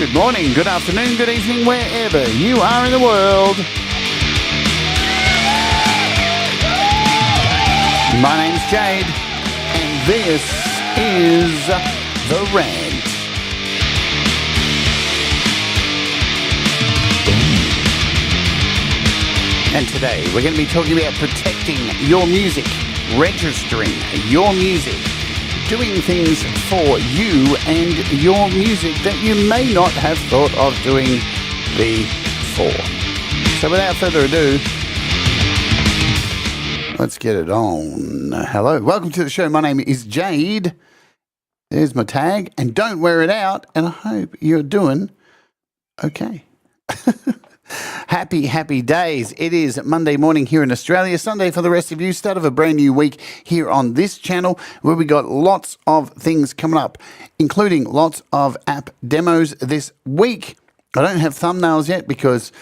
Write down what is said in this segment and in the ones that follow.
Good morning, good afternoon, good evening, wherever you are in the world. My name's Jade, and this is The Rant. And today we're going to be talking about protecting your music, registering your music, doing things for you and your music that you may not have thought of doing before. So without further ado, let's get it on. Hello, welcome to the show. My name is Jade. There's my tag, and don't wear it out, and I hope you're doing okay. Happy days. It is Monday morning here in Australia, Sunday for the rest of you, start of a brand new week here on this channel where we got lots of things coming up, including lots of app demos this week. I don't have thumbnails yet because,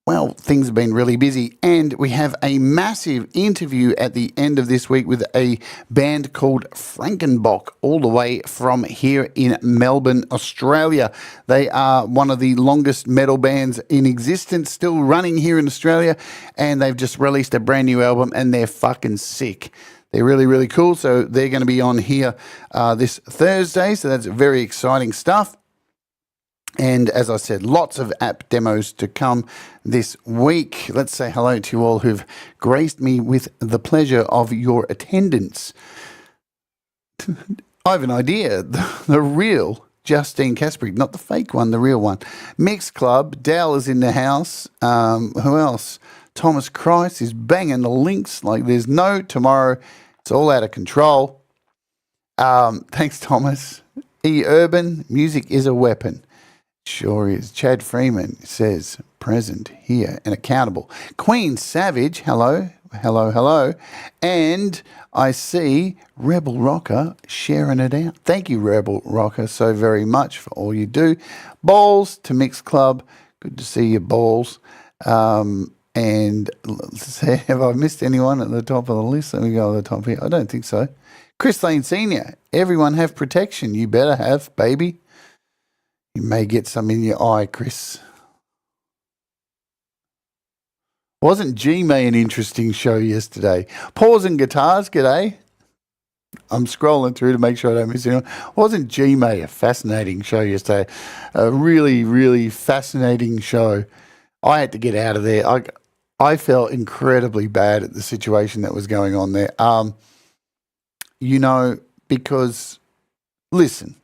well, things have been really busy, and we have a massive interview at the end of this week with a band called Frankenbok, all the way from here in Melbourne, Australia. They are one of the longest metal bands in existence, still running here in Australia, and they've just released a brand new album, and they're fucking sick. They're really, really cool, so they're going to be on here this Thursday, so that's very exciting stuff. And as I said, lots of app demos to come this week. Let's say hello to you all who've graced me with the pleasure of your attendance. I have an idea. The real Justine Casper, not the fake one, the real one. Mix Club, Dal is in the house. Who else? Thomas Christ is banging the links like there's no tomorrow. It's all out of control. Thanks, Thomas. E. Urban, music is a weapon. Sure is. Chad Freeman says present here and accountable. Queen Savage, hello. And I see Rebel Rocker sharing it out. Thank you, Rebel Rocker, so very much for all you do. Balls to Mix Club. Good to see you, Balls. And let's see, have I missed anyone at the top of the list? Let me go to the top here. I don't think so. Chris Lane Sr., everyone have protection. You better have, baby. You may get some in your eye, Chris. Wasn't G-May an interesting show yesterday? Paws and Guitars, g'day. I'm scrolling through to make sure I don't miss anyone. Wasn't G-May a fascinating show yesterday? A really, really fascinating show. I had to get out of there. I felt incredibly bad at the situation that was going on there. Because, listen,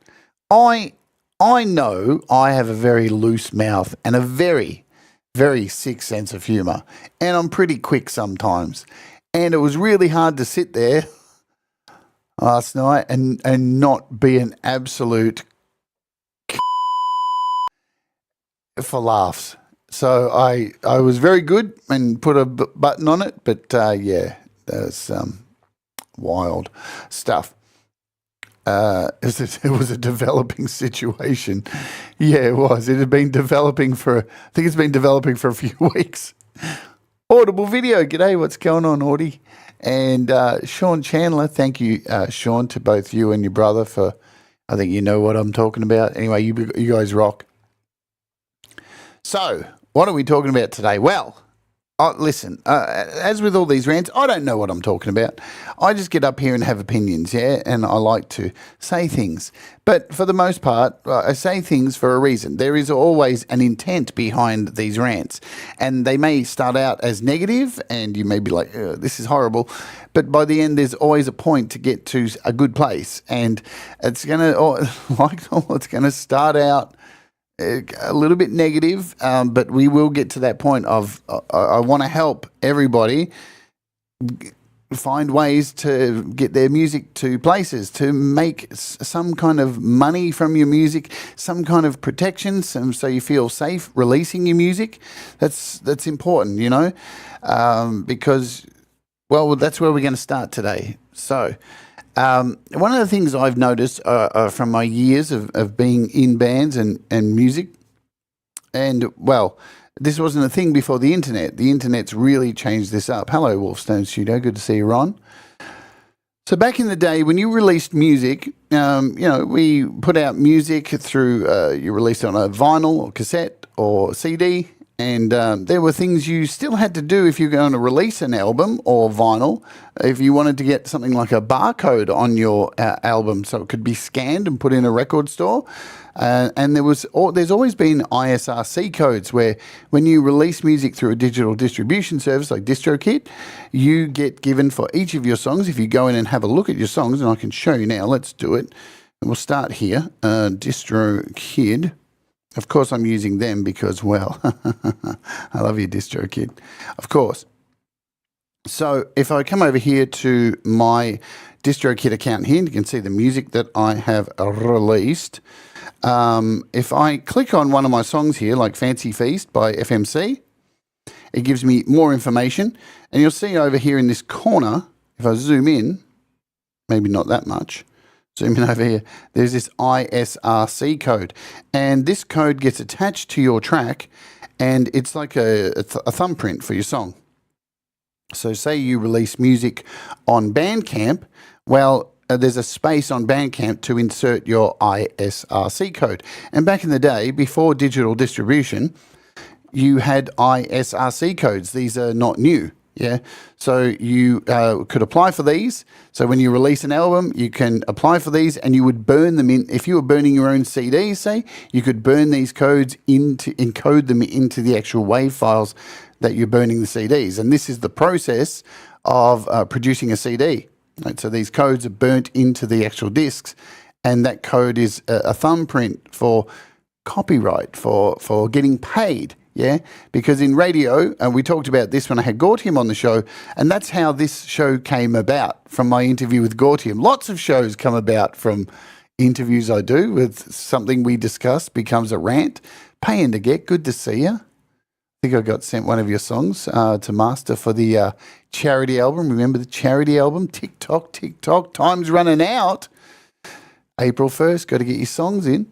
I know I have a very loose mouth and a very, very sick sense of humour, and I'm pretty quick sometimes. And it was really hard to sit there last night and not be an absolute for laughs. So I was very good and put a button on it, but yeah, that's wild stuff. It was a developing situation. Yeah, it was. It had been developing I think it's been developing for a few weeks. Audible Video, g'day, what's going on, Audie? And Sean Chandler, thank you, Sean, to both you and your brother for, I think you know what I'm talking about. Anyway, you guys rock. So, what are we talking about today? Well, listen, as with all these rants, I don't know what I'm talking about. I just get up here and have opinions, yeah, and I like to say things. But for the most part, I say things for a reason. There is always an intent behind these rants, and they may start out as negative, and you may be like, this is horrible, but by the end, there's always a point to get to a good place, and it's going to start out a little bit negative, but we will get to that point of I want to help everybody find ways to get their music to places, to make some kind of money from your music, some kind of protection, so you feel safe releasing your music. That's important, because, well, that's where we're going to start today. So one of the things I've noticed from my years of being in bands and music, and, well, this wasn't a thing before the internet. The internet's really changed this up. Hello, Wolfstone Studio. Good to see you, Ron. So back in the day when you released music, we put out music through, you released it on a vinyl or cassette or CD, and there were things you still had to do if you're going to release an album or vinyl, if you wanted to get something like a barcode on your album so it could be scanned and put in a record store. And there's always been ISRC codes where when you release music through a digital distribution service like DistroKid, you get given for each of your songs. If you go in and have a look at your songs, and I can show you now, let's do it. And we'll start here, DistroKid. Of course, I'm using them because, well, I love you, DistroKid. Of course. So if I come over here to my DistroKid account here, and you can see the music that I have released. If I click on one of my songs here, like Fancy Feast by FMC, it gives me more information. And you'll see over here in this corner, if I zoom in, maybe not that much, zoom in over here, there's this ISRC code. And this code gets attached to your track, and it's like a thumbprint for your song. So say you release music on Bandcamp, well, there's a space on Bandcamp to insert your ISRC code. And back in the day, before digital distribution, you had ISRC codes. These are not new. Yeah, so you could apply for these. So when you release an album, you can apply for these, and you would burn them in. If you were burning your own CDs, say, you could burn these codes encode them into the actual WAV files that you're burning the CDs. And this is the process of producing a CD. Right? So these codes are burnt into the actual discs, and that code is a thumbprint for copyright, for getting paid. Yeah, because in radio, and we talked about this when I had Gortium on the show, and that's how this show came about, from my interview with Gortium. Lots of shows come about from interviews I do with something we discuss becomes a rant. Paying to get, good to see you. I think I got sent one of your songs to master for the charity album. Remember the charity album? TikTok, time's running out. April 1st, got to get your songs in.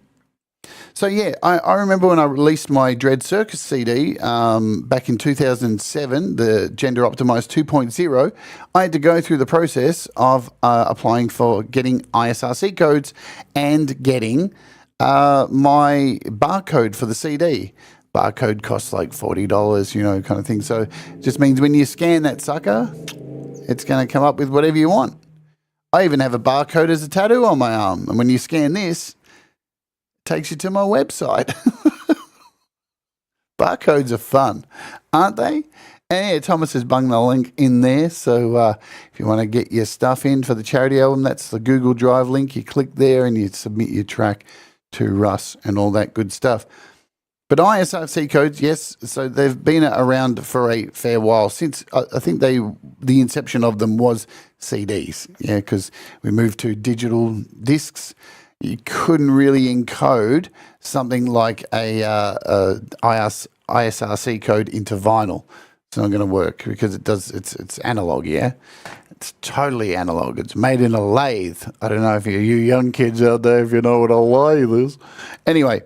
So yeah, I remember when I released my Dread Circus CD back in 2007, the Gender Optimized 2.0, I had to go through the process of applying for getting ISRC codes and getting my barcode for the CD. Barcode costs like $40, kind of thing. So it just means when you scan that sucker, it's going to come up with whatever you want. I even have a barcode as a tattoo on my arm. And when you scan this, takes you to my website. Barcodes are fun, aren't they? And yeah, Thomas has bunged the link in there. So if you want to get your stuff in for the charity album, that's the Google Drive link. You click there and you submit your track to Russ and all that good stuff. But ISRC codes, yes, so they've been around for a fair while since I think the inception of them was CDs. Yeah, because we moved to digital discs. You couldn't really encode something like a ISRC code into vinyl. It's not going to work because it's analog, yeah? It's totally analog. It's made in a lathe. I don't know if you young kids out there, if you know what a lathe is. Anyway,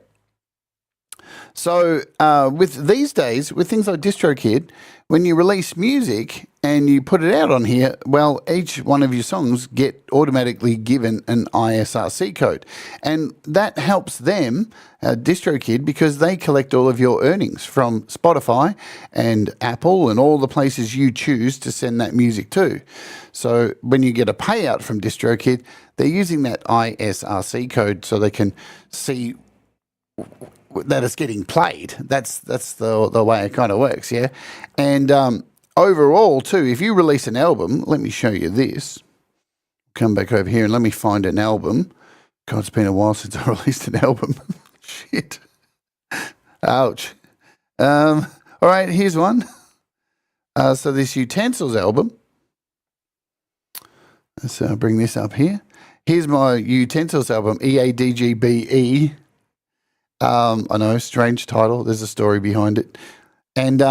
so with these days, with things like DistroKid, when you release music and you put it out on here, well, each one of your songs get automatically given an ISRC code. And that helps them, DistroKid, because they collect all of your earnings from Spotify and Apple and all the places you choose to send that music to. So when you get a payout from DistroKid, they're using that ISRC code so they can see that it's getting played. That's the way it kind of works, yeah? And overall, too, if you release an album, let me show you this. Come back over here and let me find an album. God, it's been a while since I released an album. Shit. Ouch. All right, here's one. So this Utensils album. Let's bring this up here. Here's my Utensils album, EADGBE. I know, strange title. There's a story behind it. And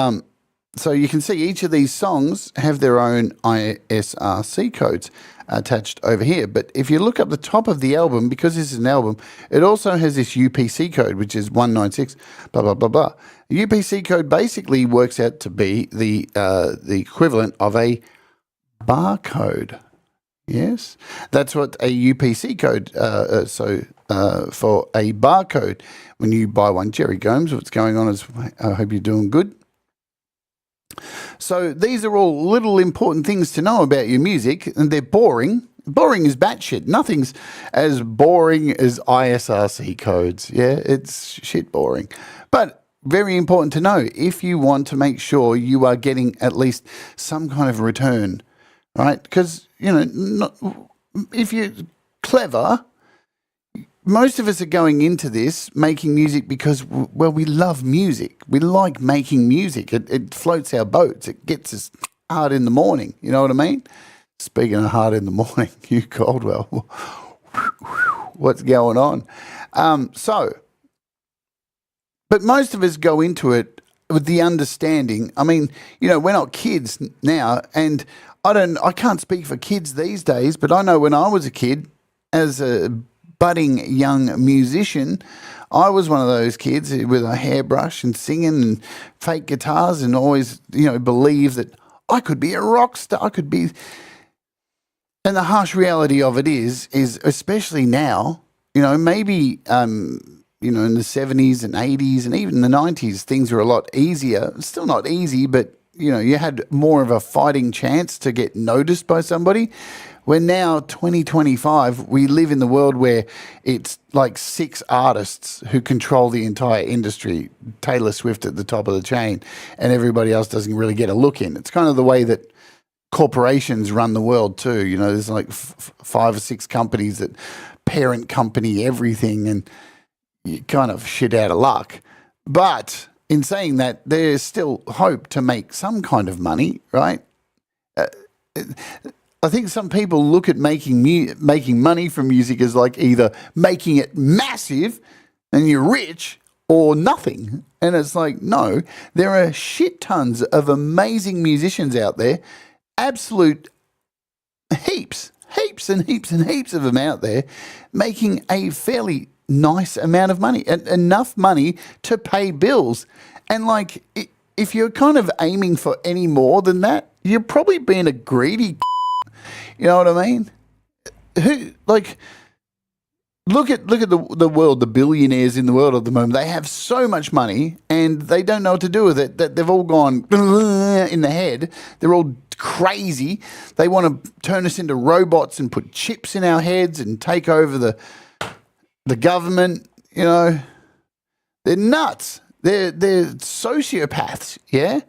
so you can see each of these songs have their own ISRC codes attached over here. But if you look up the top of the album, because this is an album, it also has this UPC code, which is 196, blah, blah, blah, blah. The UPC code basically works out to be the equivalent of a barcode. Yes, that's what a UPC code. For a barcode, when you buy one, Jerry Gomes, what's going on is I hope you're doing good. So these are all little important things to know about your music, and they're boring. Boring is batshit. Nothing's as boring as ISRC codes. Yeah, it's shit boring. But very important to know if you want to make sure you are getting at least some kind of return, right? Because, if you're clever, most of us are going into this making music because, well, we love music. We like making music. It floats our boats. It gets us hard in the morning. You know what I mean? Speaking of hard in the morning, Hugh Caldwell, what's going on? But most of us go into it with the understanding. I mean, we're not kids now, and I can't speak for kids these days, but I know when I was a kid, as a budding young musician, I was one of those kids with a hairbrush and singing and fake guitars, and always, believe that I could be a rock star. I could be. And the harsh reality of it is especially now, maybe, in the 70s and 80s and even the 90s, things were a lot easier. Still not easy, but, you had more of a fighting chance to get noticed by somebody. We're now 2025. We live in the world where it's like 6 artists who control the entire industry. Taylor Swift at the top of the chain, and everybody else doesn't really get a look in. It's kind of the way that corporations run the world too. There's like 5 or 6 companies that parent company everything, and you kind of shit out of luck. But in saying that, there's still hope to make some kind of money, right? I think some people look at making money from music as like either making it massive and you're rich, or nothing. And it's like, no, there are shit tons of amazing musicians out there. Absolute heaps and heaps of them out there making a fairly nice amount of money, enough money to pay bills. And like, if you're kind of aiming for any more than that, you're probably being a greedy. You know what I mean? Look at the world, the billionaires in the world at the moment. They have so much money and they don't know what to do with it. That they've all gone in the head. They're all crazy. They want to turn us into robots and put chips in our heads and take over the government. They're nuts. They're sociopaths. Yeah,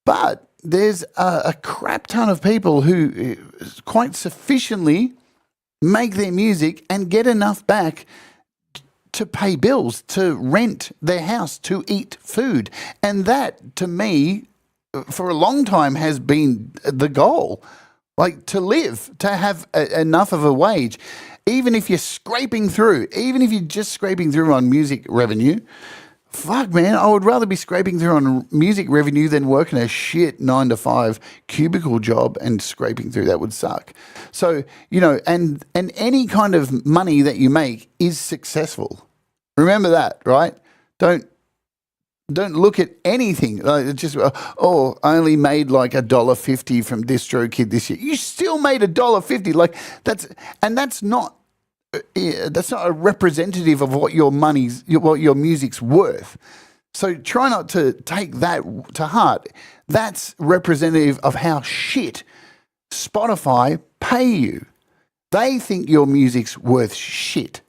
but there's a crap ton of people who quite sufficiently make their music and get enough back to pay bills, to rent their house, to eat food. And that, to me, for a long time has been the goal. Like, to live, to have enough of a wage. Even if you're scraping through, even if you're just scraping through on music revenue, fuck, man, I would rather be scraping through on music revenue than working a shit 9-to-5 cubicle job and scraping through. That would suck. So, and any kind of money that you make is successful. Remember that, right? Don't look at anything like it's just, I only made like $1.50 from DistroKid this year. You still made $1.50. Like that's not a representative of what your music's worth. So try not to take that to heart. That's representative of how shit Spotify pay you. They think your music's worth shit.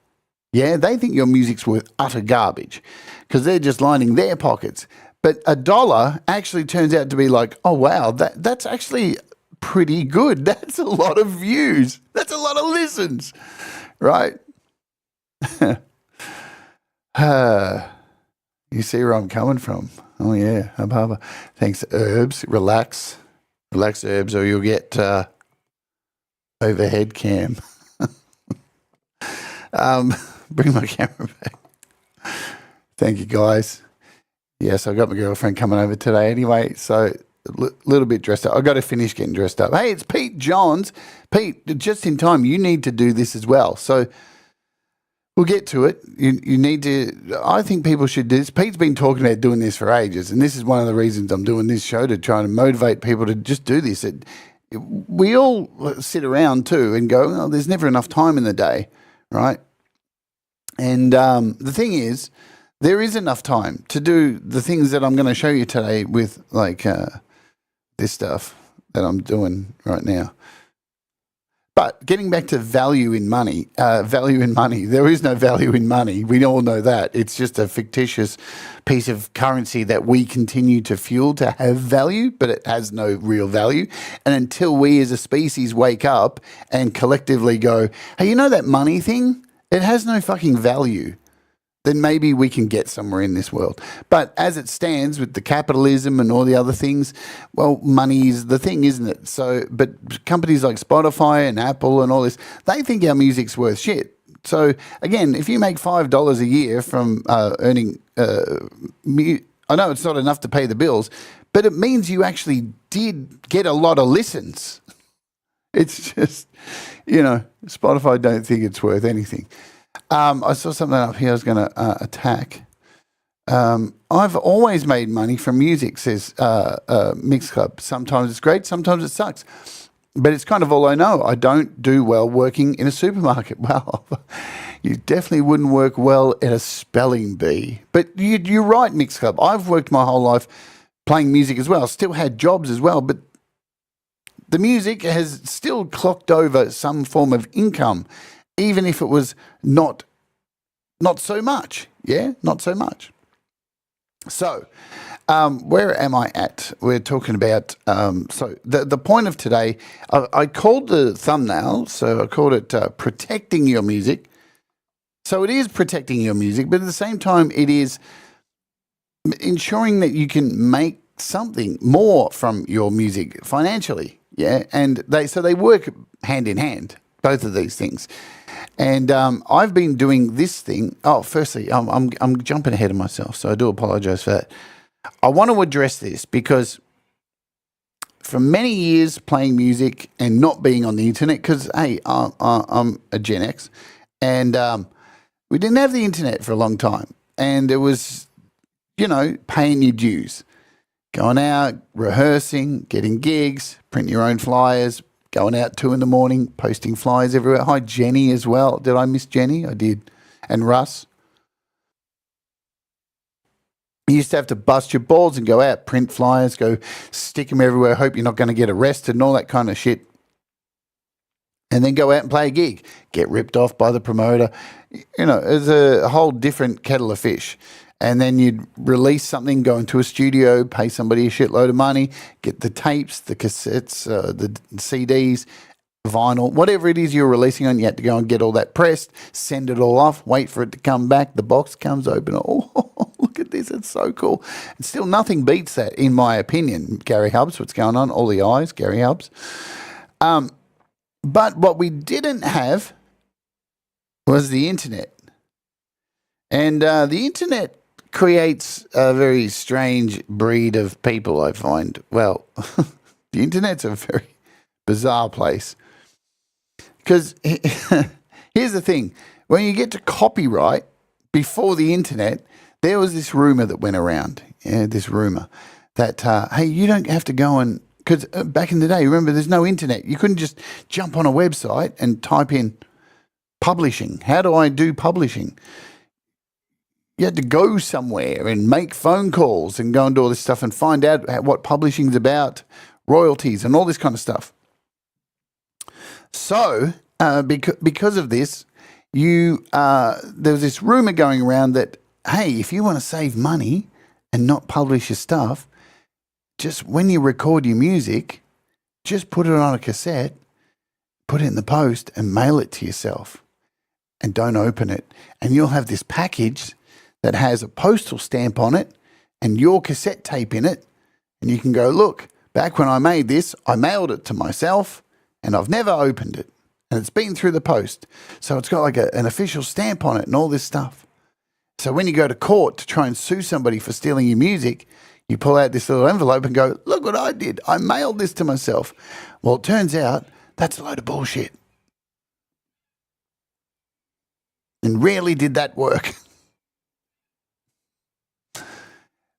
Yeah, they think your music's worth utter garbage because they're just lining their pockets. But $1 actually turns out to be like, oh wow, that's actually pretty good. That's a lot of views. That's a lot of listens. Right? You see where I'm coming from. Oh, yeah. Thanks, Herbs. Relax, Herbs, or you'll get overhead cam. Bring my camera back. Thank you, guys. Yes, I got my girlfriend coming over today anyway, so a little bit dressed up. I've got to finish getting dressed up. Hey, it's Pete Johns. Pete, just in time, you need to do this as well. So we'll get to it. You need to, I think people should do this. Pete's been talking about doing this for ages, and this is one of the reasons I'm doing this show, to try and motivate people to just do this. we all sit around too and go, oh, there's never enough time in the day, right? And the thing is, there is enough time to do the things that I'm going to show you today with like this stuff that I'm doing right now. But getting back to value in money, there is no value in money. We all know that. It's just a fictitious piece of currency that we continue to fuel to have value, but it has no real value. And until we as a species wake up and collectively go, hey, you know that money thing? It has no fucking value. Then maybe we can get somewhere in this world. But as it stands with the capitalism and all the other things, well, money is the thing, isn't it? So, but companies like Spotify and Apple and all this, they think our music's worth shit. So again, if you make $5 a year from earning, I know it's not enough to pay the bills, but it means you actually did get a lot of listens. It's just, Spotify don't think it's worth anything. I saw something up here I was going to attack. I've always made money from music, says Mix Club. Sometimes it's great, sometimes it sucks. But it's kind of all I know. I don't do well working in a supermarket. Well, you definitely wouldn't work well at a spelling bee. But you're right, Mix Club. I've worked my whole life playing music as well. Still had jobs as well. But the music has still clocked over some form of income, even if it was not so much. Yeah, not so much. So, where am I at? We're talking about, so the point of today, I called the thumbnail, so I called it Protecting Your Music. So it is protecting your music, but at the same time, it is ensuring that you can make something more from your music financially. Yeah, and they work hand in hand, both of these things. And I've been doing this thing. Oh, firstly, I'm jumping ahead of myself, so I do apologize for that. I want to address this because for many years playing music and not being on the internet, because, hey, I'm a Gen X, and we didn't have the internet for a long time. And it was, paying your dues. Going out, rehearsing, getting gigs, printing your own flyers, going out 2 a.m, posting flyers everywhere. Hi, Jenny as well. Did I miss Jenny? I did. And Russ. You used to have to bust your balls and go out, print flyers, go stick them everywhere, hope you're not going to get arrested and all that kind of shit. And then go out and play a gig, get ripped off by the promoter. It's a whole different kettle of fish. And then you'd release something, go into a studio, pay somebody a shitload of money, get the tapes, the cassettes, the CDs, vinyl, whatever it is you're releasing on, you had to go and get all that pressed, send it all off, wait for it to come back. The box comes open. Oh, look at this. It's so cool. And still nothing beats that, in my opinion. Gary Hubbs, what's going on? All the eyes, Gary Hubbs. But what we didn't have was the internet. And the internet creates a very strange breed of people, I find. Well, the internet's a very bizarre place. Because here's the thing. When you get to copyright, before the internet, there was this rumor that went around. Yeah, this rumor that, hey, you don't have to go and... Because back in the day, remember, there's no internet. You couldn't just jump on a website and type in publishing. How do I do publishing? You had to go somewhere and make phone calls and go and do all this stuff and find out what publishing's about, royalties and all this kind of stuff. So, because of this, there was this rumor going around that, hey, if you want to save money and not publish your stuff, just when you record your music, just put it on a cassette, put it in the post and mail it to yourself and don't open it. And you'll have this package that has a postal stamp on it and your cassette tape in it. And you can go, look, back when I made this, I mailed it to myself and I've never opened it. And it's been through the post. So it's got like an official stamp on it and all this stuff. So when you go to court to try and sue somebody for stealing your music, you pull out this little envelope and go, look what I did. I mailed this to myself. Well, it turns out that's a load of bullshit. And rarely did that work.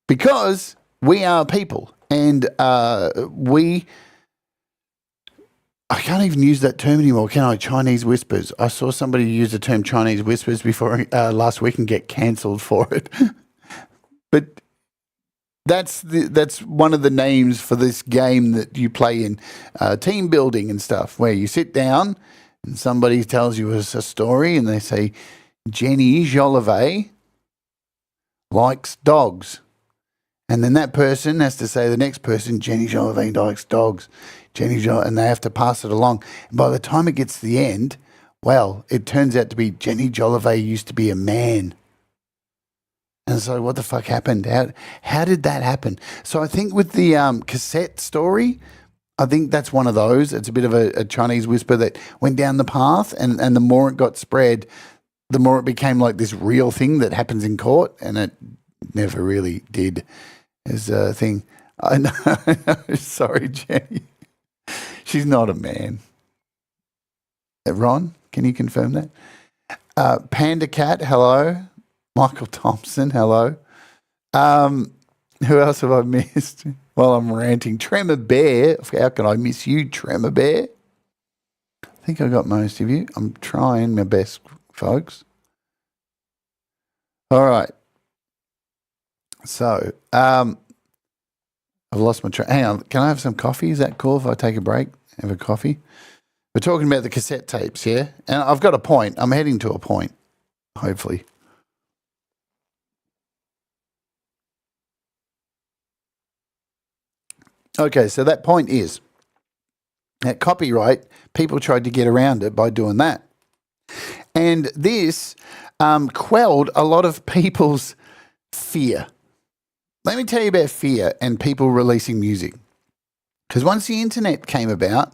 Because we are people and we I can't even use that term anymore, can I? Chinese whispers. I saw somebody use the term Chinese whispers before last week and get cancelled for it. But that's one of the names for this game that you play in team building and stuff, where you sit down and somebody tells you a story and they say, Jenny Jolivet likes dogs. And then that person has to say the next person, Jenny Jolivet likes dogs. And they have to pass it along. And by the time it gets to the end, well, it turns out to be Jenny Jolivet used to be a man. And so what the fuck happened? How did that happen? So I think with the cassette story, I think that's one of those. It's a bit of a Chinese whisper that went down the path, and the more it got spread, the more it became like this real thing that happens in court, and it never really did as a thing. I know. Sorry, Jenny. She's not a man. Ron, can you confirm that? Panda Cat, hello. Michael Thompson, hello. Who else have I missed while I'm ranting? Tremor Bear. How can I miss you, Tremor Bear? I think I got most of you. I'm trying my best, folks. All right. So, I've lost my train. Hang on. Can I have some coffee? Is that cool if I take a break? Have a coffee? We're talking about the cassette tapes, yeah? And I've got a point. I'm heading to a point, hopefully. Okay, so that point is that copyright, people tried to get around it by doing that. And this quelled a lot of people's fear. Let me tell you about fear and people releasing music. Because once the internet came about,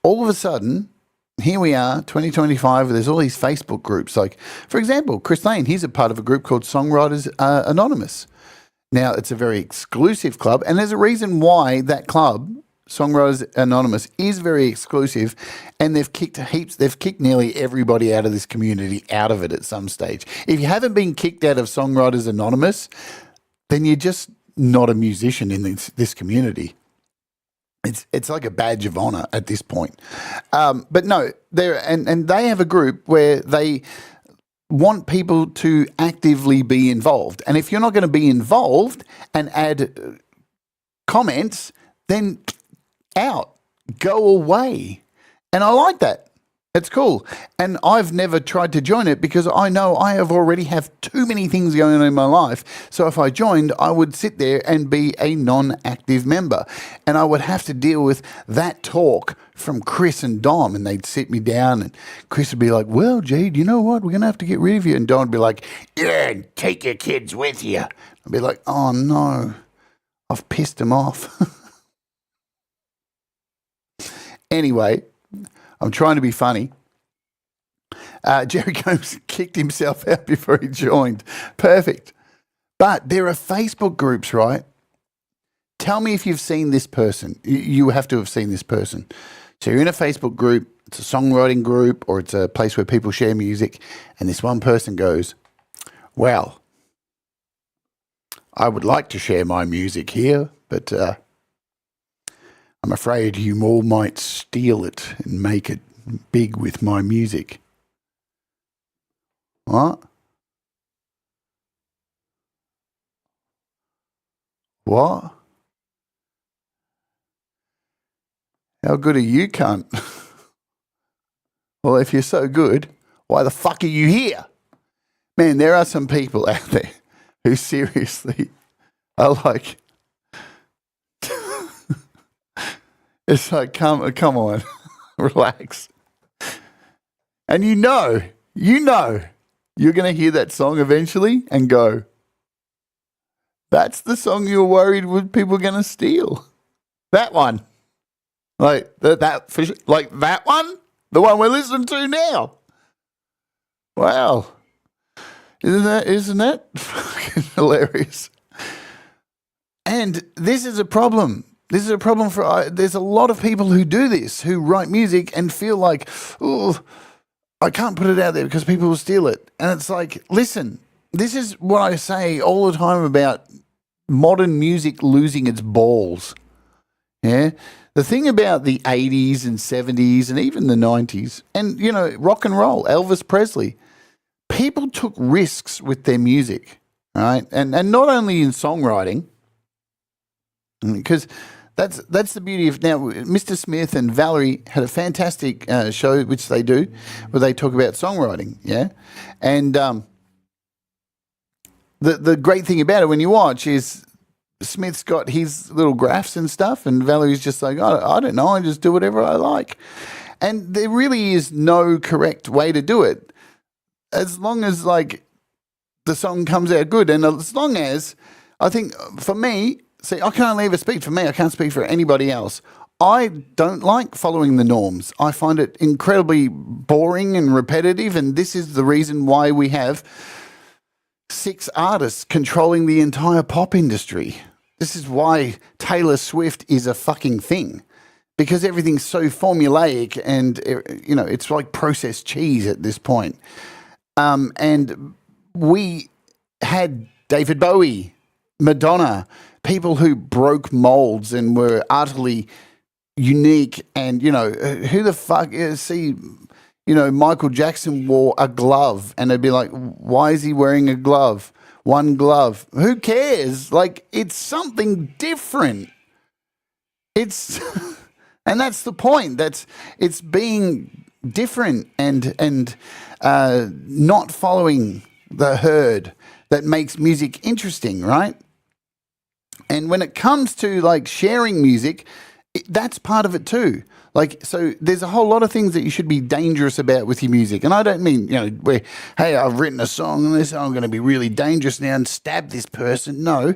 all of a sudden, here we are, 2025, there's all these Facebook groups. Like, for example, Chris Lane, he's a part of a group called Songwriters Anonymous. Now, it's a very exclusive club, and there's a reason why that club, Songwriters Anonymous, is very exclusive, and they've kicked nearly everybody out of this community out of it at some stage. If you haven't been kicked out of Songwriters Anonymous, then you're just not a musician in this community. It's like a badge of honor at this point. But no, and they have a group where they want people to actively be involved. And if you're not going to be involved and add comments, then go away. And I like that. It's cool. And I've never tried to join it because I know I already have too many things going on in my life. So if I joined, I would sit there and be a non-active member. And I would have to deal with that talk from Chris and Dom. And they'd sit me down and Chris would be like, well, Jade, you know what? We're going to have to get rid of you. And Dom would be like, yeah, take your kids with you. I'd be like, oh, no, I've pissed him off. Anyway, I'm trying to be funny. Jerry Combs kicked himself out before he joined. Perfect. But there are Facebook groups, right? Tell me if you've seen this person. You have to have seen this person. So you're in a Facebook group. It's a songwriting group or it's a place where people share music. And this one person goes, well, I would like to share my music here, but I'm afraid you all might steal it and make it big with my music. What? What? How good are you, cunt? Well, if you're so good, why the fuck are you here? Man, there are some people out there who seriously are like, it's like, come on, relax. And you know, you're going to hear that song eventually and go, that's the song you're worried with people going to steal. That one. Like that one? The one we're listening to now. Wow. Isn't that fucking hilarious? And this is a problem. This is a problem for, there's a lot of people who do this, who write music and feel like, oh, I can't put it out there because people will steal it. And it's like, listen, this is what I say all the time about modern music losing its balls. Yeah. The thing about the 80s and 70s and even the 90s and, rock and roll, Elvis Presley, people took risks with their music, right? And not only in songwriting, because that's the beauty of now. Mr. Smith and Valerie had a fantastic show, which they do, where they talk about songwriting, yeah? And the great thing about it when you watch is Smith's got his little graphs and stuff, and Valerie's just like, I don't know, I just do whatever I like. And there really is no correct way to do it, as long as like the song comes out good, and as long as I think for me, see, I can only ever speak for me. I can't speak for anybody else. I don't like following the norms. I find it incredibly boring and repetitive, and this is the reason why we have 6 artists controlling the entire pop industry. This is why Taylor Swift is a fucking thing, because everything's so formulaic and, it's like processed cheese at this point. And we had David Bowie, Madonna, people who broke molds and were utterly unique. And, who the fuck see... Michael Jackson wore a glove, and they'd be like, why is he wearing a glove? One glove. Who cares? Like, it's something different. It's, and that's the point. It's being different and not following the herd that makes music interesting, right? And when it comes to like sharing music, that's part of it too. Like, so there's a whole lot of things that you should be dangerous about with your music. And I don't mean, where, hey, I've written a song and this, I'm going to be really dangerous now and stab this person. No,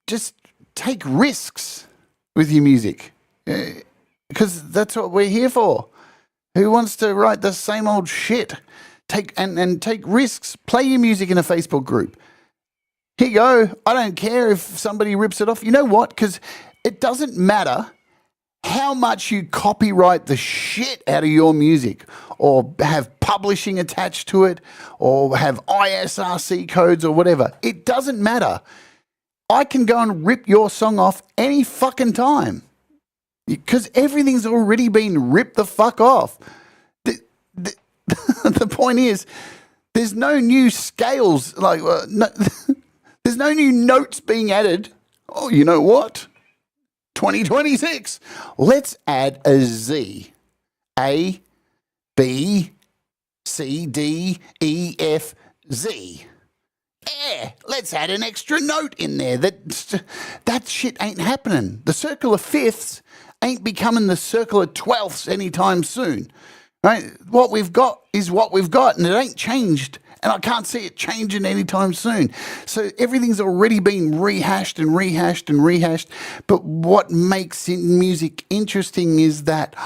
just take risks with your music, because that's what we're here for. Who wants to write the same old shit? Take risks. Play your music in a Facebook group. Here you go. I don't care if somebody rips it off. You know what? Because it doesn't matter how much you copyright the shit out of your music or have publishing attached to it or have ISRC codes or whatever. It doesn't matter. I can go and rip your song off any fucking time because everything's already been ripped the fuck off. The point is, there's no new scales, there's no new notes being added. Oh, you know what? 2026. Let's add a Z. A, B, C, D, E, F, Z. Yeah, let's add an extra note in there. That shit ain't happening. The circle of fifths ain't becoming the circle of twelfths anytime soon. Right? What we've got is what we've got, and it ain't changed. And I can't see it changing anytime soon. So everything's already been rehashed and rehashed and rehashed. But what makes music interesting is that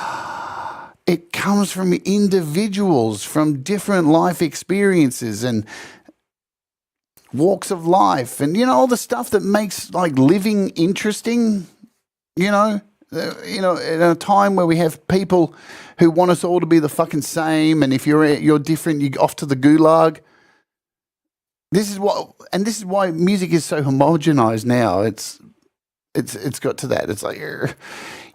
it comes from individuals, from different life experiences and walks of life, and all the stuff that makes like living interesting. In a time where we have people who want us all to be the fucking same, and if you're different, you're off to the gulag. This is why music is so homogenized now. It's got to that. It's like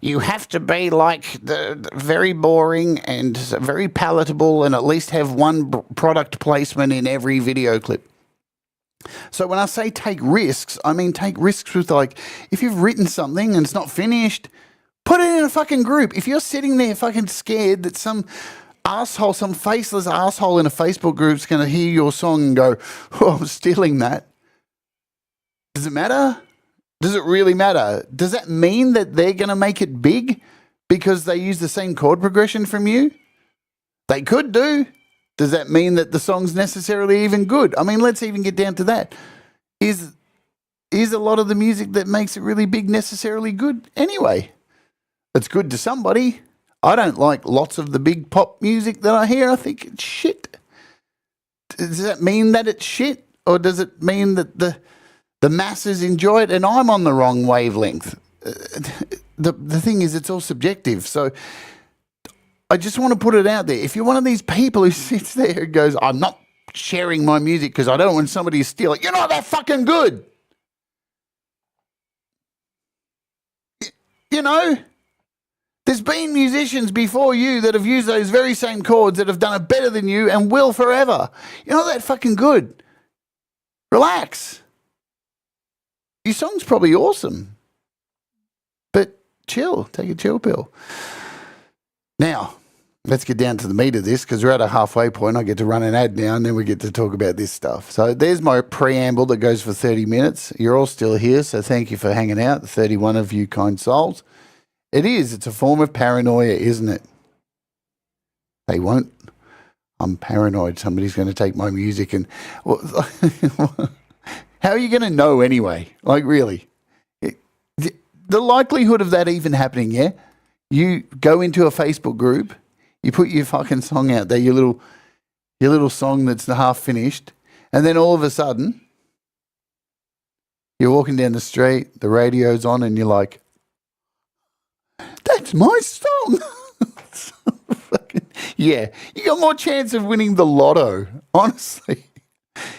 you have to be like the very boring and very palatable, and at least have one product placement in every video clip. So when I say take risks, I mean take risks with, like, if you've written something and it's not finished, put it in a fucking group. If you're sitting there fucking scared that some asshole, some faceless asshole in a Facebook group's going to hear your song and go, oh, I'm stealing that. Does it matter? Does it really matter? Does that mean that they're going to make it big because they use the same chord progression from you? They could do. Does that mean that the song's necessarily even good? I mean, let's even get down to that. Is a lot of the music that makes it really big necessarily good anyway? It's good to somebody. I don't like lots of the big pop music that I hear. I think it's shit. Does that mean that it's shit? Or does it mean that the masses enjoy it and I'm on the wrong wavelength? The thing is, it's all subjective. So I just want to put it out there. If you're one of these people who sits there and goes, I'm not sharing my music because I don't want somebody to steal it, you're not that fucking good. You know, there's been musicians before you that have used those very same chords that have done it better than you and will forever. You're not that fucking good. Relax. Your song's probably awesome. But chill. Take a chill pill. Now, let's get down to the meat of this because we're at a halfway point. I get to run an ad now and then we get to talk about this stuff. So there's my preamble that goes for 30 minutes. You're all still here, so thank you for hanging out, the 31 of you kind souls. It is. It's a form of paranoia, isn't it? They won't. I'm paranoid. Somebody's going to take my music and... Well, how are you going to know anyway? Like, really? The likelihood of that even happening, yeah? You go into a Facebook group, you put your fucking song out there, your little song that's half finished, and then all of a sudden, you're walking down the street, the radio's on, and you're like, that's my song. Yeah, you got more chance of winning the lotto, honestly.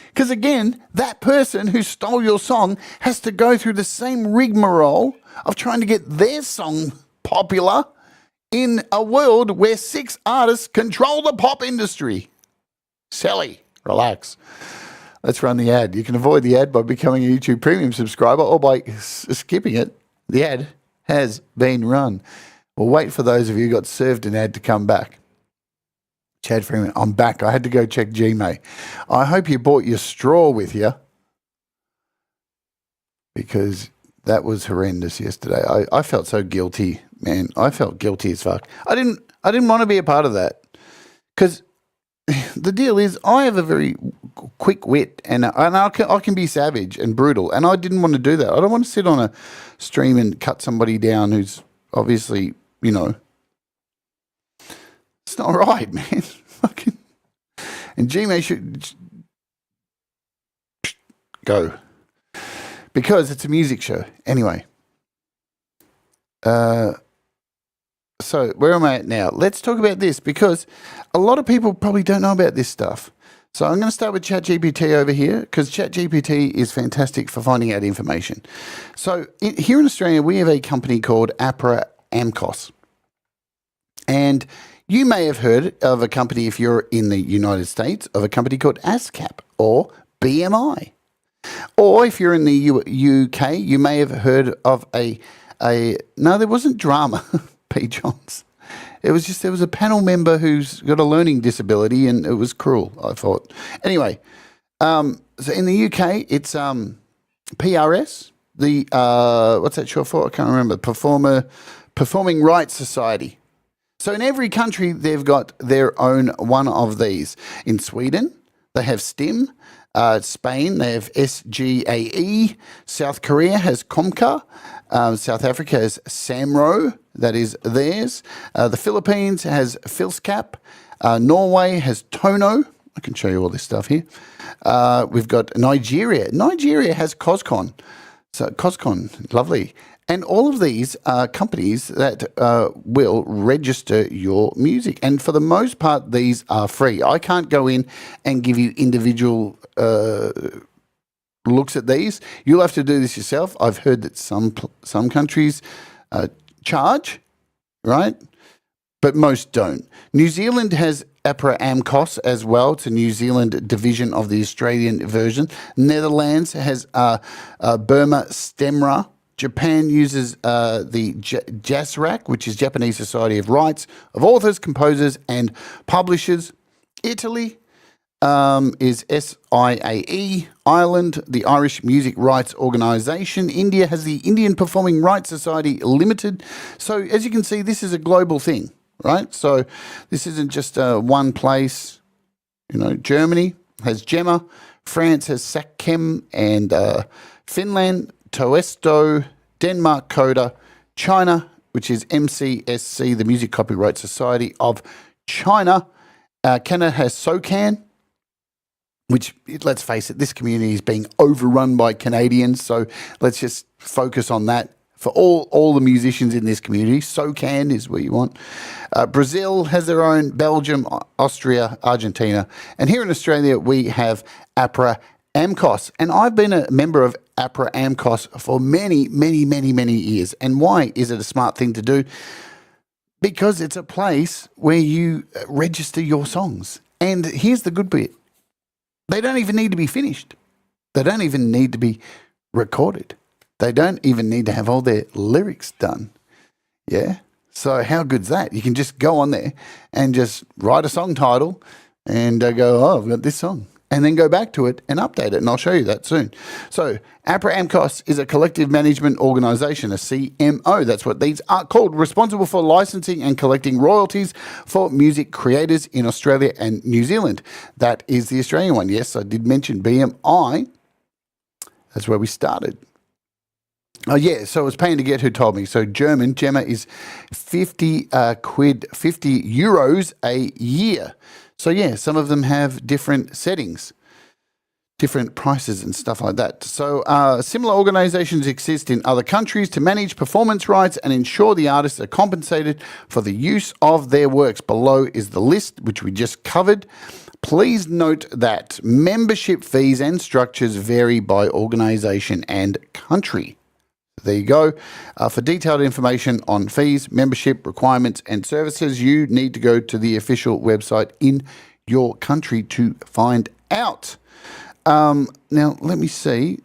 Because again, that person who stole your song has to go through the same rigmarole of trying to get their song popular in a world where 6 artists control the pop industry. Sally, relax. Let's run the ad. You can avoid the ad by becoming a YouTube Premium subscriber or by skipping it. The ad has been run. We'll wait for those of you who got served an ad to come back. Chad Freeman, I'm back. I had to go check Gmail. I hope you brought your straw with you because that was horrendous yesterday. I felt so guilty, man. I felt guilty as fuck. I didn't want to be a part of that because the deal is I have a very quick wit and I can be savage and brutal, and I didn't want to do that. I don't want to sit on a stream and cut somebody down who's obviously, you know, it's not right, man. Fucking. And Gmail should go because it's a music show. Anyway, so where am I at now? Let's talk about this because a lot of people probably don't know about this stuff. So I'm going to start with ChatGPT over here because ChatGPT is fantastic for finding out information. So here in Australia, we have a company called APRA AMCOS. And you may have heard of a company, if you're in the United States, of a company called ASCAP or BMI. Or if you're in the UK, you may have heard of no, there wasn't drama, P. Johns. It was just, there was a panel member who's got a learning disability and it was cruel, I thought. Anyway, so in the UK, it's PRS, what's that short for? I can't remember. Performing Rights Society. So in every country, they've got their own one of these. In Sweden, they have STIM. Spain, they have SGAE. South Korea has COMCA. South Africa has SAMRO. That is theirs. The Philippines has FILSCAP. Norway has TONO. I can show you all this stuff here. We've got Nigeria. Nigeria has COSCON. So COSCON, lovely. And all of these are companies that will register your music. And for the most part, these are free. I can't go in and give you individual looks at these. You'll have to do this yourself. I've heard that some countries charge, right? But most don't. New Zealand has APRA AMCOS as well. It's a New Zealand division of the Australian version. Netherlands has Burma STEMRA. Japan uses the JASRAC, which is Japanese Society of Rights of Authors, Composers and Publishers. Italy is SIAE. Ireland, the Irish Music Rights Organisation. India has the Indian Performing Rights Society Limited. So as you can see, this is a global thing, right? So this isn't just one place. You know, Germany has GEMA. France has SACEM and Finland, Toesto, Denmark, Coda, China, which is MCSC, the Music Copyright Society of China. Canada has SOCAN, which, let's face it, this community is being overrun by Canadians, so let's just focus on that. For all the musicians in this community, SOCAN is what you want. Brazil has their own, Belgium, Austria, Argentina. And here in Australia, we have APRA AMCOS. And I've been a member of APRA AMCOS for many, many, many, many years. And why is it a smart thing to do? Because it's a place where you register your songs. And here's the good bit. They don't even need to be finished. They don't even need to be recorded. They don't even need to have all their lyrics done. Yeah? So how good's that? You can just go on there and just write a song title and go, oh, I've got this song. And then go back to it and update it. And I'll show you that soon. So APRA AMCOS is a collective management organisation, a CMO. That's what these are called, responsible for licensing and collecting royalties for music creators in Australia and New Zealand. That is the Australian one. Yes, I did mention BMI. That's where we started. Oh, yeah, so it was Paying to Get who told me. So German, Gemma, is 50 quid, 50 euros a year. So, yeah, some of them have different settings, different prices and stuff like that. So similar organisations exist in other countries to manage performance rights and ensure the artists are compensated for the use of their works. Below is the list, which we just covered. Please note that membership fees and structures vary by organisation and country. There you go. For detailed information on fees, membership requirements and services, you need to go to the official website in your country to find out. Now, let me see.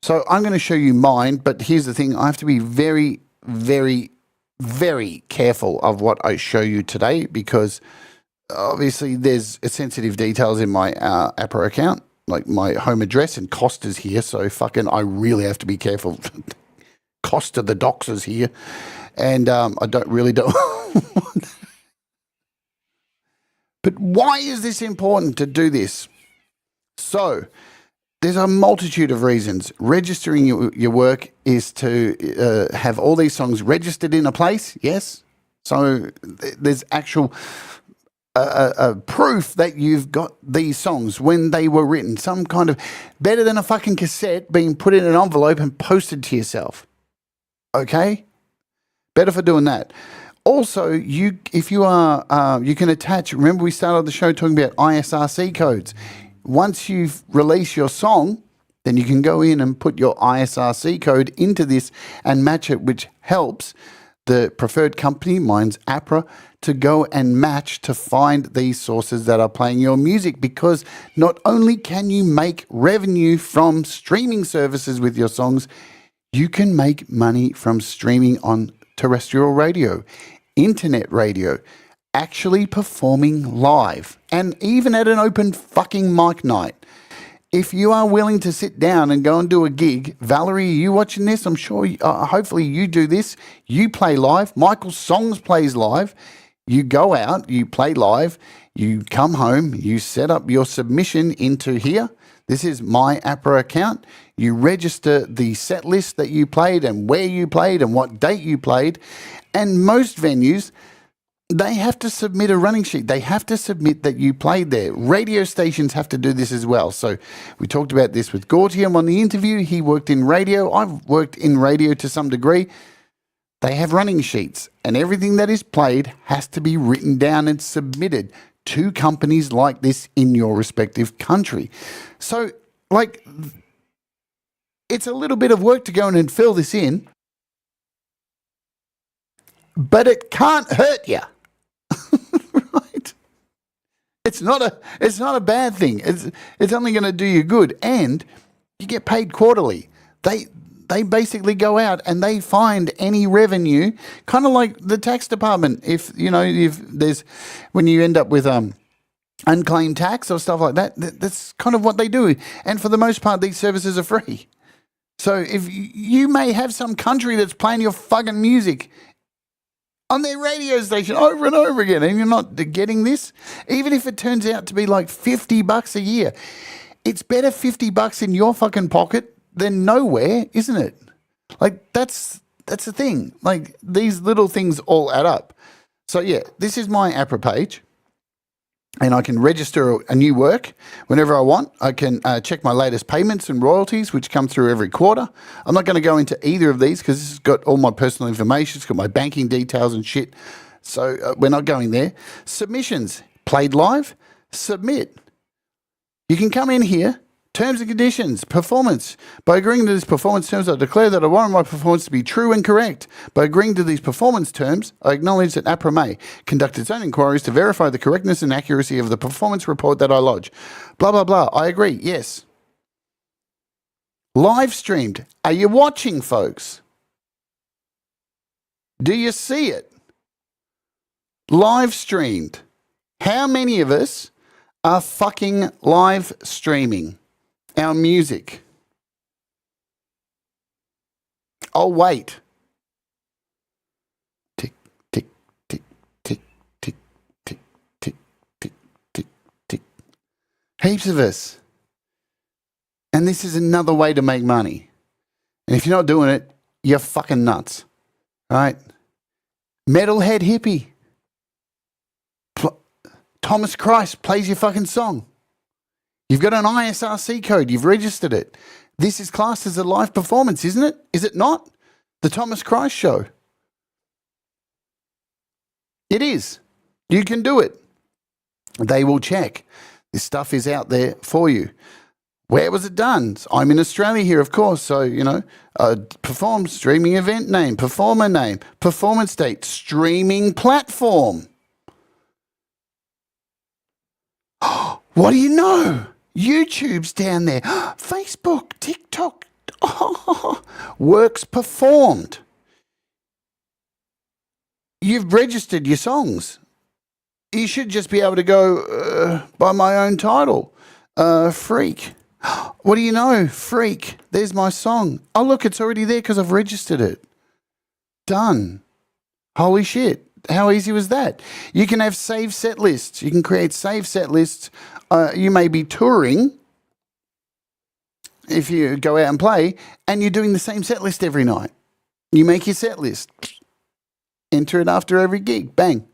So I'm going to show you mine, but here's the thing. I have to be very, very, very careful of what I show you today because obviously there's sensitive details in my APRA account. Like my home address and Costa's here, so fucking I really have to be careful. Costa the docs is here, and I don't. But why is this important to do this? So there's a multitude of reasons. Registering your work is to have all these songs registered in a place, yes? So there's actual proof that you've got these songs when they were written. Some kind of better than a fucking cassette being put in an envelope and posted to yourself. Okay? Better for doing that. Also, if you are, you can attach, remember we started the show talking about ISRC codes. Once you've released your song, then you can go in and put your ISRC code into this and match it, which helps the preferred company, mine's APRA, to go and match to find these sources that are playing your music, because not only can you make revenue from streaming services with your songs, you can make money from streaming on terrestrial radio, internet radio, actually performing live, and even at an open fucking mic night. If you are willing to sit down and go and do a gig, Valerie, are you watching this? I'm sure, hopefully you do this. You play live. Michael Songs plays live. You go out, you play live, you come home, you set up your submission into here. This is my APRA account. You register the set list that you played and where you played and what date you played. And most venues, they have to submit a running sheet. They have to submit that you played there. Radio stations have to do this as well. So we talked about this with Gortium on the interview. He worked in radio. I've worked in radio to some degree. They have running sheets, and everything that is played has to be written down and submitted to companies like this in your respective country. So, like, it's a little bit of work to go in and fill this in, but it can't hurt you. Right? It's not a bad thing. It's only going to do you good, and you get paid quarterly. They basically go out and they find any revenue, kind of like the tax department. If there's, when you end up with unclaimed tax or stuff like that, that's kind of what they do. And for the most part, these services are free. So if you may have some country that's playing your fucking music on their radio station over and over again, and you're not getting this, even if it turns out to be like $50 a year, it's better $50 in your fucking pocket than nowhere, isn't it? Like, that's the thing. Like, these little things all add up. So yeah, this is my APRA page, and I can register a new work whenever I want. I can check my latest payments and royalties, which come through every quarter. I'm not going to go into either of these because this has got all my personal information. It's got my banking details and shit. So we're not going there. Submissions, played live, submit. You can come in here, terms and conditions, performance. By agreeing to these performance terms, I declare that I warrant my performance to be true and correct. By agreeing to these performance terms, I acknowledge that APRA may conduct its own inquiries to verify the correctness and accuracy of the performance report that I lodge. Blah, blah, blah. I agree. Yes. Live streamed. Are you watching, folks? Do you see it? Live streamed. How many of us are fucking live streaming our music? Oh, wait. Tick, tick, tick, tick, tick, tick, tick, tick, tick, tick. Heaps of us. And this is another way to make money. And if you're not doing it, you're fucking nuts. All right? Metalhead hippie. Thomas Christ plays your fucking song. You've got an ISRC code. You've registered it. This is classed as a live performance, isn't it? Is it not? The Thomas Christ show. It is. You can do it. They will check. This stuff is out there for you. Where was it done? I'm in Australia here, of course. So, perform, streaming event name, performer name, performance date, streaming platform. What do you know? YouTube's down there. Facebook, TikTok. Works performed. You've registered your songs. You should just be able to go by my own title. Freak. What do you know? Freak. There's my song. Oh, look, it's already there because I've registered it. Done. Holy shit. How easy was that? You can have save set lists. You can create save set lists. You may be touring if you go out and play, and you're doing the same set list every night. You make your set list. Enter it after every gig. Bang.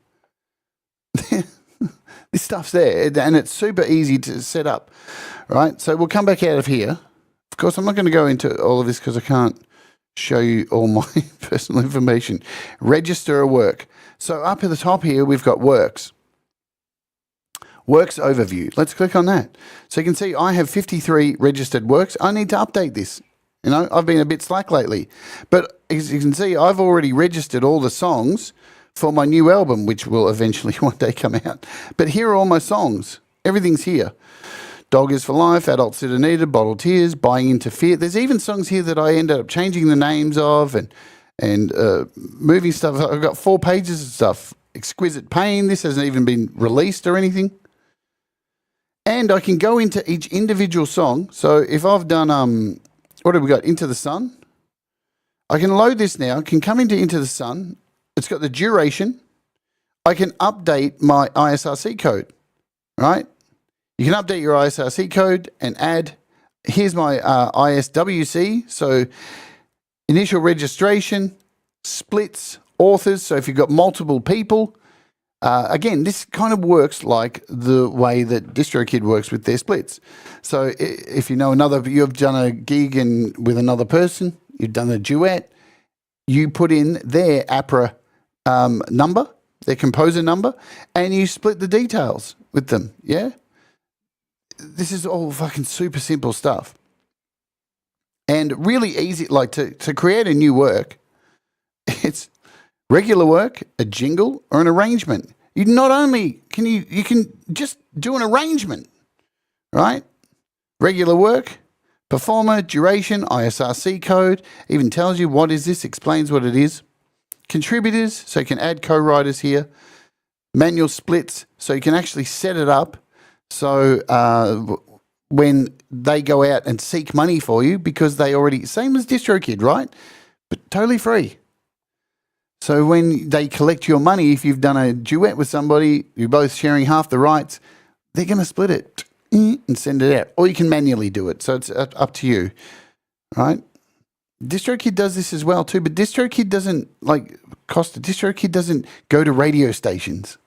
This stuff's there, and it's super easy to set up, right? So we'll come back out of here. Of course, I'm not going to go into all of this because I can't show you all my personal information. Register a work. So up at the top here, we've got works. Works overview. Let's click on that. So you can see I have 53 registered works. I need to update this. I've been a bit slack lately. But as you can see, I've already registered all the songs for my new album, which will eventually one day come out. But here are all my songs. Everything's here. Dog is for Life, Adults That Are Needed, Bottled Tears, Buying Into Fear. There's even songs here that I ended up changing the names of and moving stuff. I've got 4 pages of stuff. Exquisite Pain. This hasn't even been released or anything. And I can go into each individual song. So if I've done, what have we got? Into the Sun. I can load this now. I can come into the Sun. It's got the duration. I can update my ISRC code, right? You can update your ISRC code and add, here's my ISWC. So initial registration, splits, authors. So if you've got multiple people, again, this kind of works like the way that DistroKid works with their splits. So if you know you've done a gig with another person, you've done a duet, you put in their APRA number, their composer number, and you split the details with them, yeah? This is all fucking super simple stuff. And really easy, like to create a new work, it's regular work, a jingle, or an arrangement. You not only can you can just do an arrangement, right? Regular work, performer, duration, ISRC code, even tells you what is this, explains what it is. Contributors, so you can add co-writers here. Manual splits, so you can actually set it up so when they go out and seek money for you, because they already, same as DistroKid, right? But totally free. So when they collect your money, if you've done a duet with somebody, you're both sharing half the rights, they're going to split it and send it out. Or you can manually do it. So it's up to you, right? DistroKid does this as well too, but DistroKid doesn't DistroKid doesn't go to radio stations.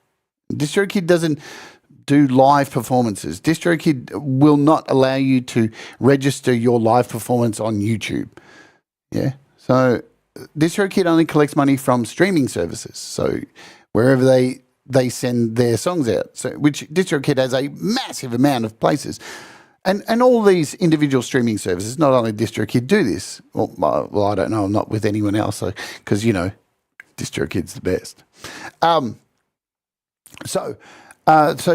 DistroKid doesn't do live performances. DistroKid will not allow you to register your live performance on YouTube. Yeah. So DistroKid only collects money from streaming services. So wherever they send their songs out, so which DistroKid has a massive amount of places. And all these individual streaming services, not only DistroKid, do this. Well, I don't know. I'm not with anyone else because, DistroKid's the best. So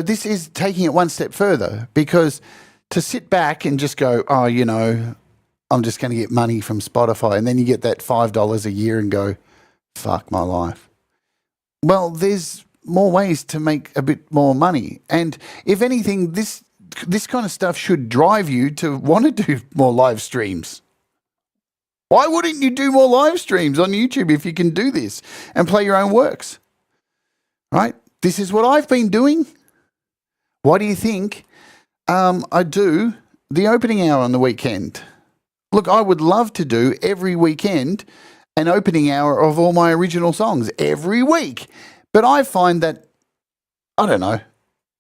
this is taking it one step further, because to sit back and just go, I'm just going to get money from Spotify, and then you get that $5 a year and go, fuck my life. Well, there's more ways to make a bit more money. And if anything, this kind of stuff should drive you to want to do more live streams. Why wouldn't you do more live streams on YouTube if you can do this and play your own works? Right? This is what I've been doing. Why do you think I do the opening hour on the weekend? Look, I would love to do every weekend an opening hour of all my original songs every week. But I find that, I don't know,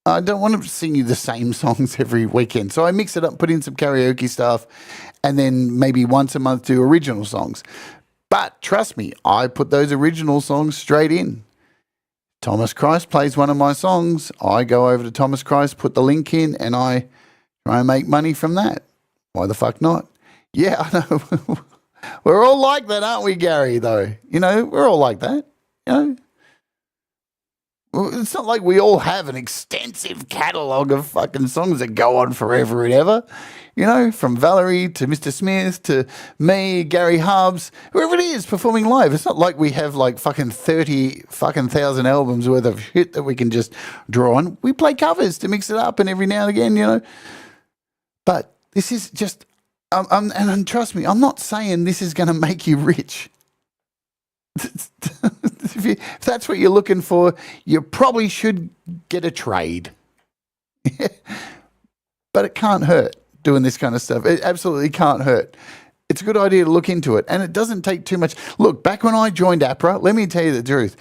I don't want to sing you the same songs every weekend. So I mix it up, put in some karaoke stuff, and then maybe once a month do original songs. But trust me, I put those original songs straight in. Thomas Christ plays one of my songs. I go over to Thomas Christ, put the link in, and I try and make money from that. Why the fuck not? Yeah, I know. We're all like that, aren't we, Gary, though? We're all like that. It's not like we all have an extensive catalogue of fucking songs that go on forever and ever. From Valerie to Mr. Smith to me, Gary Hubbs, whoever it is performing live. It's not like we have like fucking 30 fucking thousand albums worth of shit that we can just draw on. We play covers to mix it up and every now and again, But this is just, and trust me, I'm not saying this is going to make you rich. If that's what you're looking for, you probably should get a trade. But it can't hurt doing this kind of stuff. It absolutely can't hurt. It's a good idea to look into it, and it doesn't take too much. Look, back when I joined APRA, let me tell you the truth.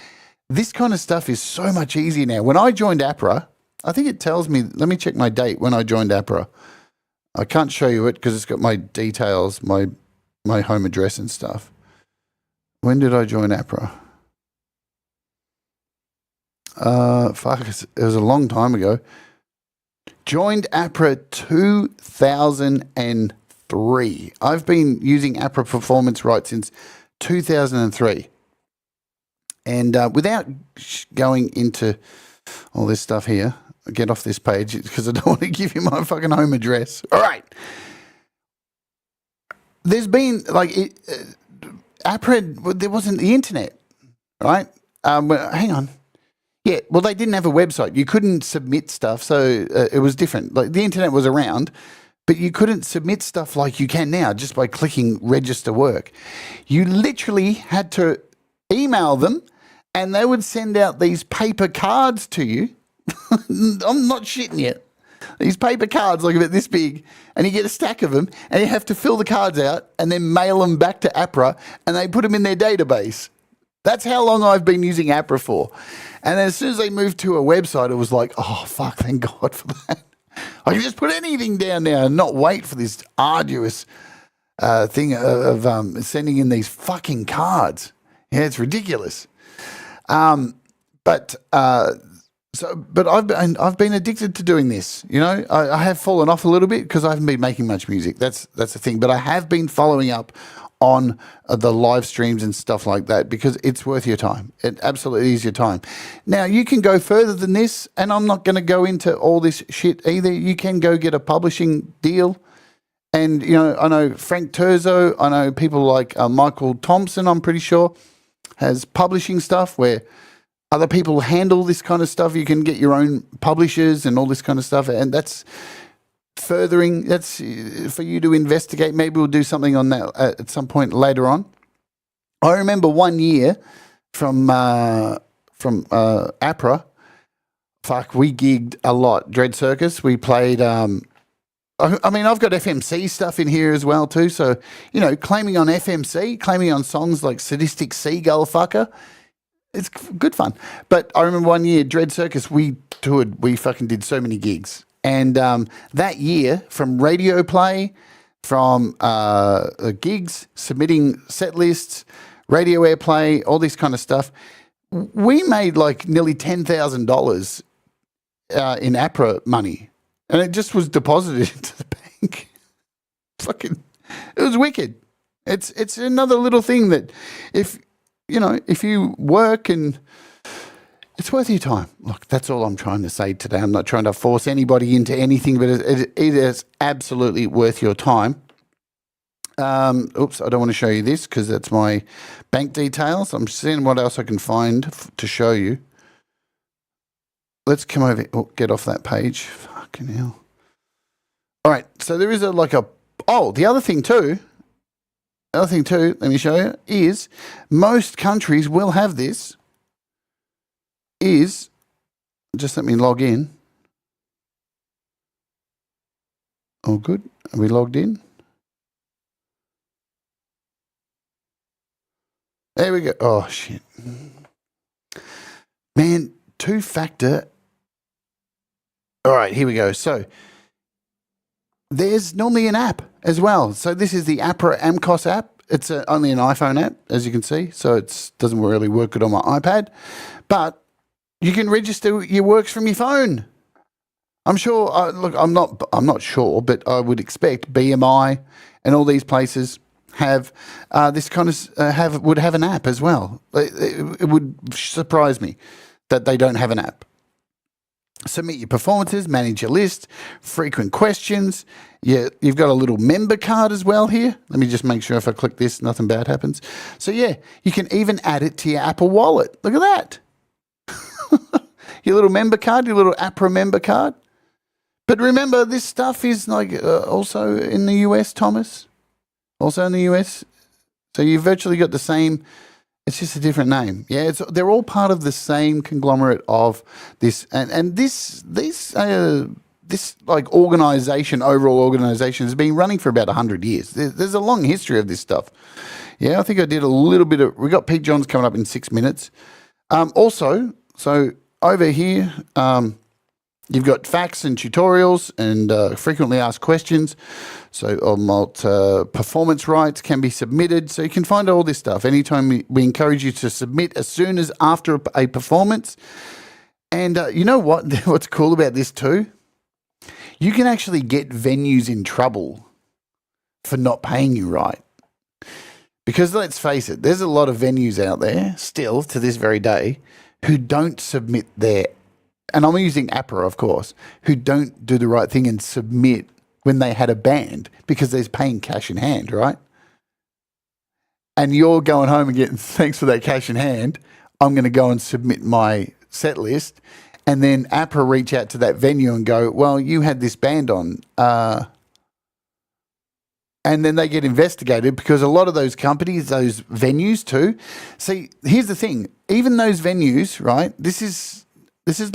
This kind of stuff is so much easier now. When I joined APRA, I think it tells me, let me check my date when I joined APRA. I can't show you it because it's got my details, my home address and stuff. When did I join APRA? It was a long time ago. Joined APRA 2003. I've been using APRA Performance Rights since 2003. And without going into all this stuff here, I'll get off this page because I don't want to give you my fucking home address. All right. There's been APRA, there wasn't the internet, right? Hang on. Yeah, well, they didn't have a website. You couldn't submit stuff, so it was different. Like the internet was around, but you couldn't submit stuff like you can now just by clicking register work. You literally had to email them, and they would send out these paper cards to you. I'm not shitting you. These paper cards like about this big, and you get a stack of them, and you have to fill the cards out and then mail them back to APRA, and they put them in their database. That's how long I've been using APRA for. And as soon as they moved to a website, it was like, oh, fuck, thank God for that. I can just put anything down now and not wait for this arduous thing of sending in these fucking cards. Yeah, it's ridiculous. But I've been addicted to doing this. I have fallen off a little bit because I haven't been making much music. That's the thing. But I have been following up on the live streams and stuff like that because it's worth your time. It absolutely is your time. Now, you can go further than this, and I'm not going to go into all this shit either. You can go get a publishing deal. And, I know Frank Terzo, I know people like Michael Thompson, I'm pretty sure, has publishing stuff where other people handle this kind of stuff. You can get your own publishers and all this kind of stuff. And that's furthering, that's for you to investigate. Maybe we'll do something on that at some point later on. I remember one year from APRA, we gigged a lot. Dread Circus, we played, I've got FMC stuff in here as well too. So, claiming on FMC, claiming on songs like Sadistic Seagull Fucker, it's good fun. But I remember one year, Dread Circus, we toured, we fucking did so many gigs. And that year, from radio play, from gigs, submitting set lists, radio airplay, all this kind of stuff, we made like nearly $10,000 in APRA money. And it just was deposited into the Fucking, it was wicked. It's another little thing that if you work and it's worth your time. Look, that's all I'm trying to say today. I'm not trying to force anybody into anything, but it is absolutely worth your time. Oops, I don't want to show you this because that's my bank details. I'm seeing what else I can find to show you. Let's come over. Oh, get off that page. Fucking hell. All right, so there is the other thing too, let me show you, is most countries will have this, just let me log in. All good. Are we logged in? There we go. Oh, shit. Man, two-factor. All right, here we go. So there's normally an app as well. So this is the APRA AMCOS app. It's only an iPhone app, as you can see. So it doesn't really work good on my iPad. But you can register your works from your phone. I'm sure, look, I'm not sure, but I would expect BMI and all these places have this kind of would have an app as well. It would surprise me that they don't have an app. Submit your performances, manage your list, frequent questions. You've got a little member card as well here. Let me just make sure if I click this, nothing bad happens. So yeah, you can even add it to your Apple Wallet. Look at that. Your little member card, your little APRA member card. But remember, this stuff is like also in the US, Thomas. Also in the US. So you've virtually got the same. It's just a different name. Yeah, they're all part of the same conglomerate of this, and this like overall organization has been running for about 100 years. There's a long history of this stuff. Yeah, I think I did a little bit of. We got Pete Johns coming up in 6 minutes. Also, so over here, you've got facts and tutorials and frequently asked questions. So performance rights can be submitted. So you can find all this stuff. Anytime we encourage you to submit as soon as after a performance. And you know what? What's cool about this too? You can actually get venues in trouble for not paying you right. Because let's face it, there's a lot of venues out there still to this very day who don't submit their, and I'm using APRA, of course, who don't do the right thing and submit when they had a band because there's paying cash in hand, right? And you're going home and getting, thanks for that cash in hand, I'm going to go and submit my set list. And then APRA reach out to that venue and go, well, you had this band on. And then they get investigated because a lot of those companies, those venues too. See, here's the thing. Even those venues, right, this is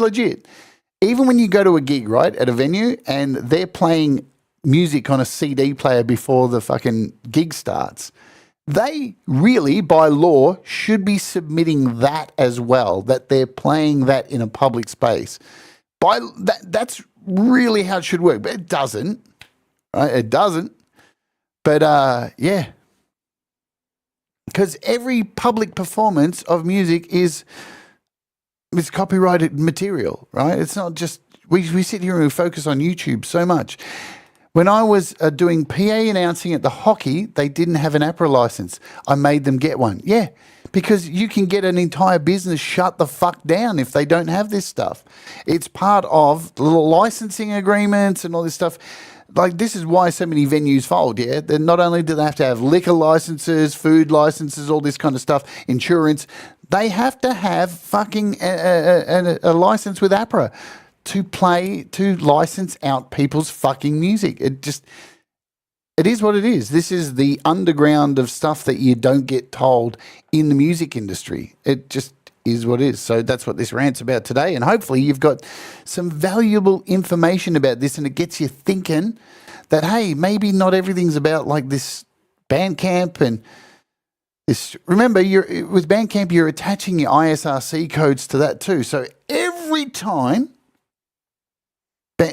legit. Even when you go to a gig, right, at a venue and they're playing music on a CD player before the fucking gig starts, they really, by law, should be submitting that as well, that they're playing that in a public space. That's really how it should work, but it doesn't, right? It doesn't. But, yeah, because every public performance of music is copyrighted material, right? It's not just, we sit here and we focus on YouTube so much. When I was doing PA announcing at the hockey, they didn't have an APRA license. I made them get one. Yeah, because you can get an entire business shut the fuck down if they don't have this stuff. It's part of the little licensing agreements and all this stuff. Like, this is why so many venues fold, yeah? They're not only do they have to have liquor licenses, food licenses, all this kind of stuff, insurance, they have to have fucking a license with APRA to license out people's fucking music. It is what it is. This is the underground of stuff that you don't get told in the music industry. It just is what it is. So that's what this rant's about today. And hopefully you've got some valuable information about this and it gets you thinking that, hey, maybe not everything's about like this Bandcamp and this. Remember, with Bandcamp, you're attaching your ISRC codes to that too. So every time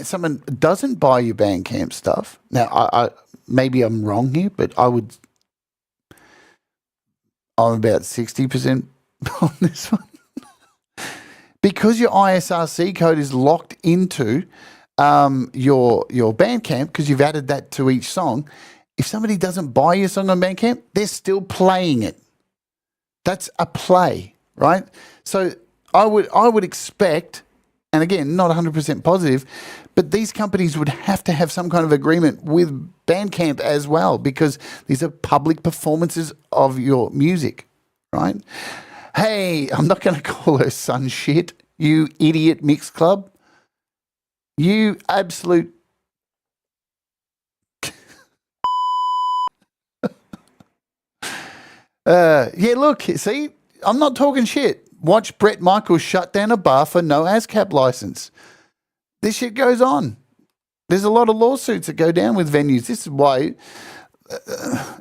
someone doesn't buy your Bandcamp stuff, now I maybe I'm wrong here, but I'm about 60% on this one. Because your ISRC code is locked into your Bandcamp, because you've added that to each song, if somebody doesn't buy your song on Bandcamp, they're still playing it. That's a play, right? So I would expect, and again, not 100% positive, but these companies would have to have some kind of agreement with Bandcamp as well, because these are public performances of your music, right? Hey, I'm not going to call her son shit, you idiot mix club. You absolute... yeah, look, see, I'm not talking shit. Watch Brett Michaels shut down a bar for no ASCAP license. This shit goes on. There's a lot of lawsuits that go down with venues. This is why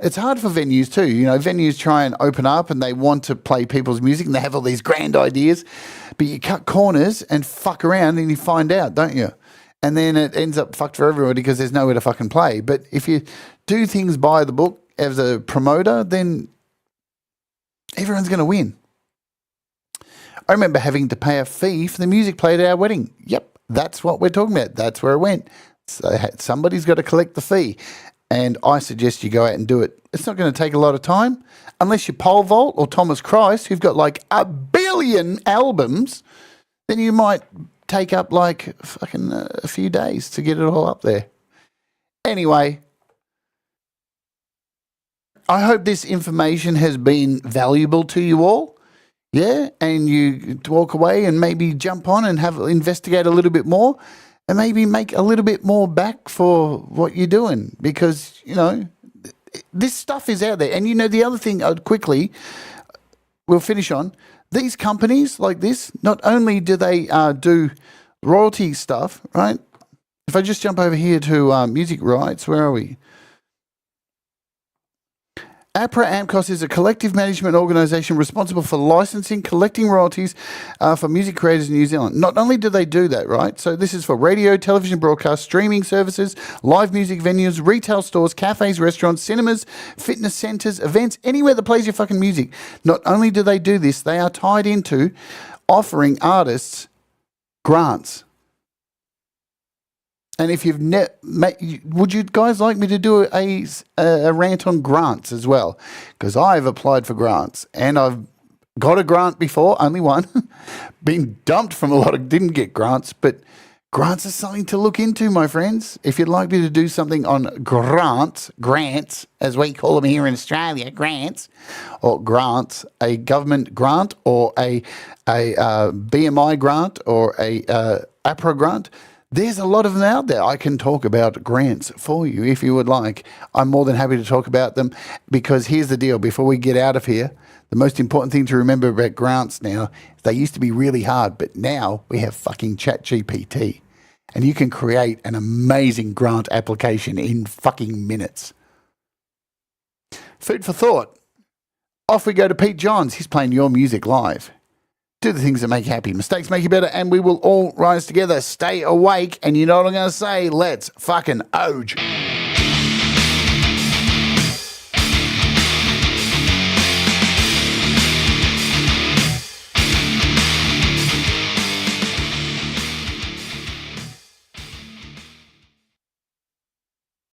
it's hard for venues too. You know, venues try and open up and they want to play people's music and they have all these grand ideas, but you cut corners and fuck around and you find out, don't you? And then it ends up fucked for everybody because there's nowhere to fucking play. But if you do things by the book as a promoter, then everyone's going to win. I remember having to pay a fee for the music played at our wedding. Yep, that's what we're talking about. That's where it went. So somebody's got to collect the fee. And I suggest you go out and do it. It's not going to take a lot of time. Unless you're Pole Vault or Thomas Christ, who've got like 1 billion albums, then you might take up like fucking a few days to get it all up there. Anyway, I hope this information has been valuable to you all. Yeah, and you walk away and maybe jump on and investigate a little bit more and maybe make a little bit more back for what you're doing, because, you know, this stuff is out there. And, you know, the other thing quickly we'll finish on, these companies like this, not only do they do royalty stuff, right? If I just jump over here to music rights, where are we? APRA AMCOS is a collective management organisation responsible for licensing, collecting royalties for music creators in New Zealand. Not only do they do that, right? So this is for radio, television broadcast, streaming services, live music venues, retail stores, cafes, restaurants, cinemas, fitness centres, events, anywhere that plays your fucking music. Not only do they do this, they are tied into offering artists grants. And if you've would you guys like me to do a rant on grants as well? Because I've applied for grants and I've got a grant before, only one. Been dumped from a lot of, didn't get grants, but grants are something to look into, my friends. If you'd like me to do something on grants, as we call them here in Australia, grants, or grants, a government grant or a BMI grant or a APRA grant, there's a lot of them out there. I can talk about grants for you if you would like. I'm more than happy to talk about them, because here's the deal. Before we get out of here, the most important thing to remember about grants now, they used to be really hard, but now we have fucking ChatGPT. And you can create an amazing grant application in fucking minutes. Food for thought. Off we go to Pete Johns. He's playing your music live. Do the things that make you happy. Mistakes make you better, and we will all rise together. Stay awake, and you know what I'm going to say? Let's fucking oge.